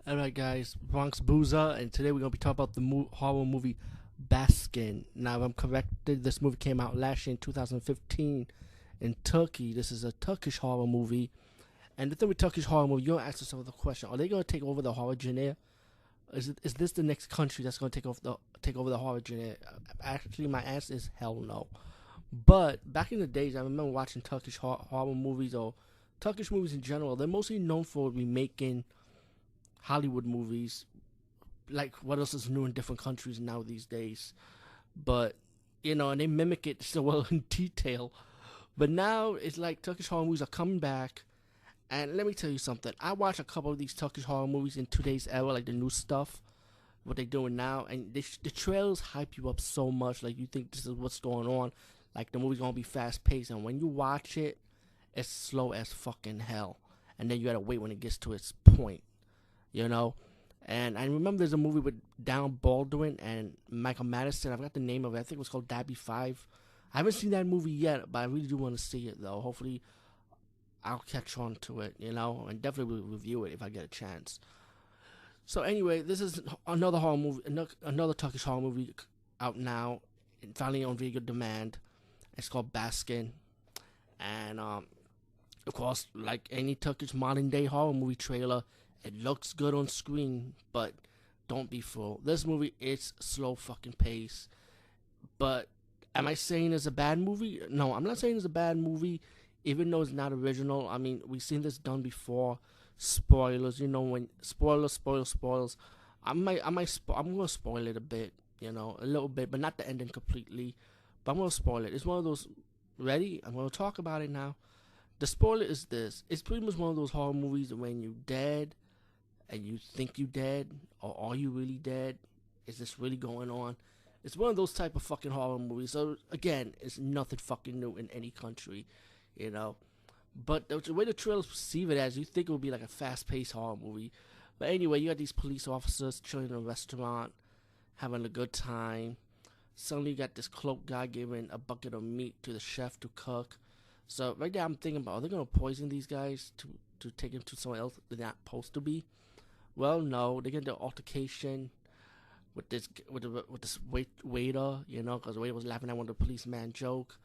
Alright, guys, Bronx Boozer, and today we're going to be talking about the horror movie Baskin. Now, if I'm corrected, this movie came out last year in 2015 in Turkey. This is a Turkish horror movie. And the thing with Turkish horror movie, you're going to ask yourself the question, are they going to take over the horror genre? Is this the next country that's going to take over the horror genre? Actually, my answer is hell no. But back in the days, I remember watching Turkish horror movies or Turkish movies in general. They're mostly known for remaking Hollywood movies, like what else is new in different countries now these days. But and they mimic it so well in detail. But now it's like Turkish horror movies are coming back. And let me tell you something. I watched a couple of these Turkish horror movies in today's era, like the new stuff, what they're doing now, and the trailers hype you up so much, like you think this is what's going on, like the movie's gonna be fast paced, and when you watch it, it's slow as fucking hell, and then you gotta wait when it gets to its point. you know. And I remember there's a movie with Down Baldwin and Michael Madison. I forgot the name of it. I think it was called Dabby 5. I haven't seen that movie yet, but I really do want to see it, though. Hopefully, I'll catch on to it, and definitely will review it if I get a chance. So anyway, this is another horror movie, another Turkish horror movie out now, and finally on very good demand. It's called Baskin, and of course, like any Turkish modern day horror movie trailer, it looks good on screen, but don't be fooled. This movie is slow fucking pace. But am I saying it's a bad movie? No, I'm not saying it's a bad movie, even though it's not original. I mean, we've seen this done before. Spoilers, when spoilers. I'm gonna spoil it a bit, a little bit, but not the ending completely. But I'm gonna spoil it. It's one of those. Ready? I'm gonna talk about it now. The spoiler is this: it's pretty much one of those horror movies when you're dead, and you think you dead, or are you really dead? Is this really going on? It's one of those type of fucking horror movies. So again, it's nothing fucking new in any country, But the way the trailers perceive it as, you think it would be like a fast-paced horror movie. But anyway, you got these police officers chilling in a restaurant, having a good time. Suddenly you got this cloaked guy giving a bucket of meat to the chef to cook. So right now I'm thinking about, are they going to poison these guys to take them to somewhere else they're not supposed to be? Well, no. They get into altercation with this waiter, because the waiter was laughing at one of the policeman joke.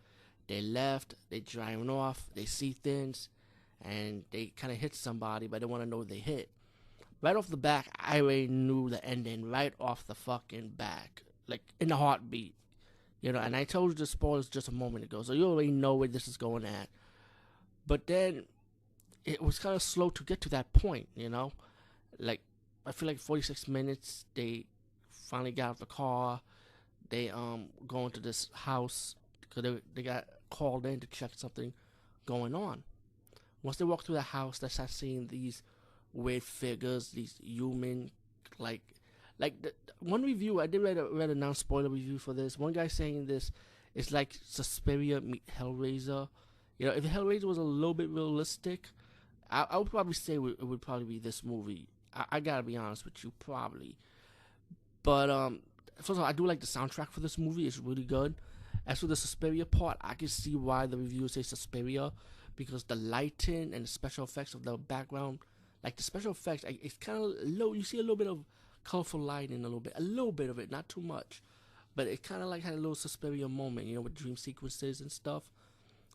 They left, they driving off, they see things, and they kind of hit somebody, but they want to know what they hit. Right off the back, I already knew the ending right off the fucking back, like in the heartbeat, and I told you the spoilers just a moment ago, so you already know where this is going at. But then, it was kind of slow to get to that point, like, I feel like 46 minutes, they finally got out of the car, they go into this house, because they got called in to check something going on. Once they walk through the house, they start seeing these weird figures, these human, like one review. I did read a non-spoiler review for this. One guy saying this is like Suspiria meet Hellraiser. If Hellraiser was a little bit realistic, I would probably say it would probably be this movie. I gotta be honest with you, probably. But first of all, I do like the soundtrack for this movie. It's really good. As for the Suspiria part, I can see why the reviewers say Suspiria, because the lighting and the special effects of the background, like the special effects, it's kind of low. You see a little bit of colorful lighting, a little bit of it, not too much, but it kind of like had a little Suspiria moment, with dream sequences and stuff.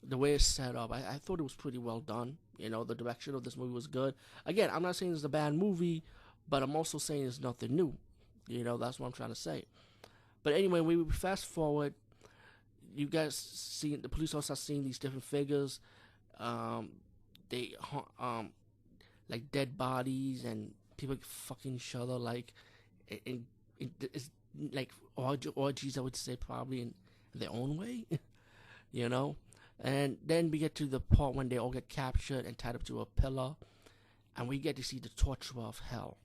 The way it's set up, I thought it was pretty well done. The direction of this movie was good. Again, I'm not saying it's a bad movie, but I'm also saying it's nothing new. That's what I'm trying to say. But anyway, we fast forward. You guys see the police officers seeing these different figures. They like dead bodies and people fucking each other, like it's like orgies, I would say, probably in their own way, And then we get to the part when they all get captured and tied up to a pillar, and we get to see the torturer of hell.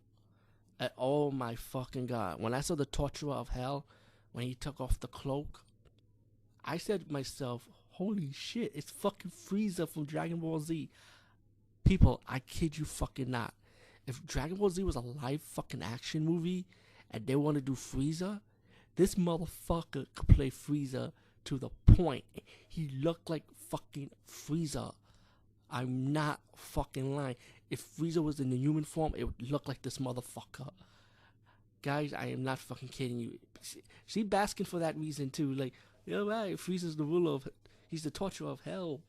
And oh my fucking god! When I saw the torturer of hell, when he took off the cloak, I said to myself, holy shit, it's fucking Frieza from Dragon Ball Z. People, I kid you fucking not. If Dragon Ball Z was a live fucking action movie and they want to do Frieza, this motherfucker could play Frieza to the point. He looked like fucking Frieza. I'm not fucking lying. if Frieza was in the human form, it would look like this motherfucker. Guys, I am not fucking kidding you. See Baskin for that reason too. Like, you know, right? Frieza's the ruler of, he's the torturer of hell.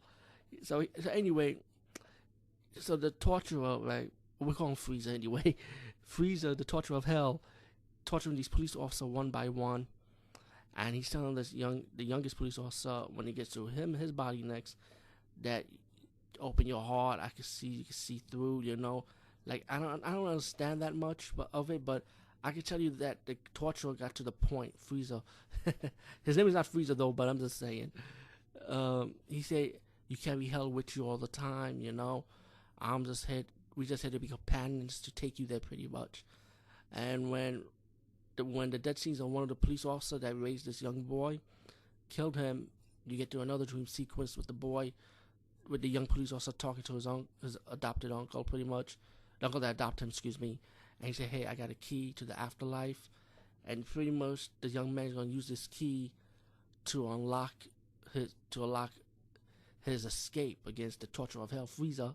So anyway, so the torturer, right? We call him Frieza anyway. Frieza, the torturer of hell, torturing these police officers one by one, and he's telling the youngest police officer when he gets to his body next, that open your heart. You can see through. You know, like I don't understand that much of it, but I can tell you that the torturer got to the point. Frieza, his name is not Frieza though, but I'm just saying. He said, "You carry hell with you all the time." You know, we just had to be companions to take you there, pretty much. And when the death scenes on one of the police officers that raised this young boy killed him, you get to another dream sequence with the boy, with the young police officer talking to his adopted uncle, pretty much, the uncle that adopted him, excuse me. And he said, "Hey, I got a key to the afterlife," and pretty much the young man's gonna use this key to unlock his escape against the torture of hell, Frieza.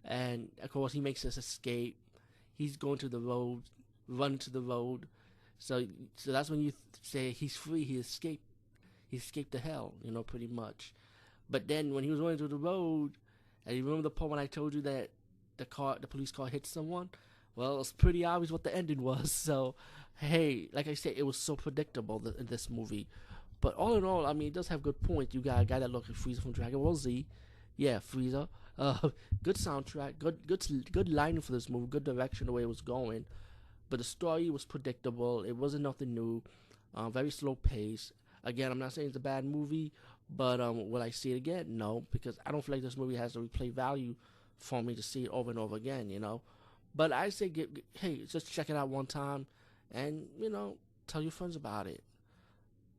And of course, he makes his escape. He's going to the road, running to the road. So that's when you say he's free. He escaped. He escaped the hell, you know, pretty much. But then when he was running to the road, and you remember the part when I told you that the police car hit someone? Well, it's pretty obvious what the ending was. So, hey, like I said, it was so predictable in this movie. But all in all, I mean, it does have good points. You got a guy that looks like Frieza from Dragon Ball Z. Yeah, Frieza. Good soundtrack. Good lighting for this movie. Good direction the way it was going. But the story was predictable. It wasn't nothing new. Very slow pace. Again, I'm not saying it's a bad movie, but will I see it again? No, because I don't feel like this movie has the replay value for me to see it over and over again, you know. But I say, hey, just check it out one time, and, you know, tell your friends about it.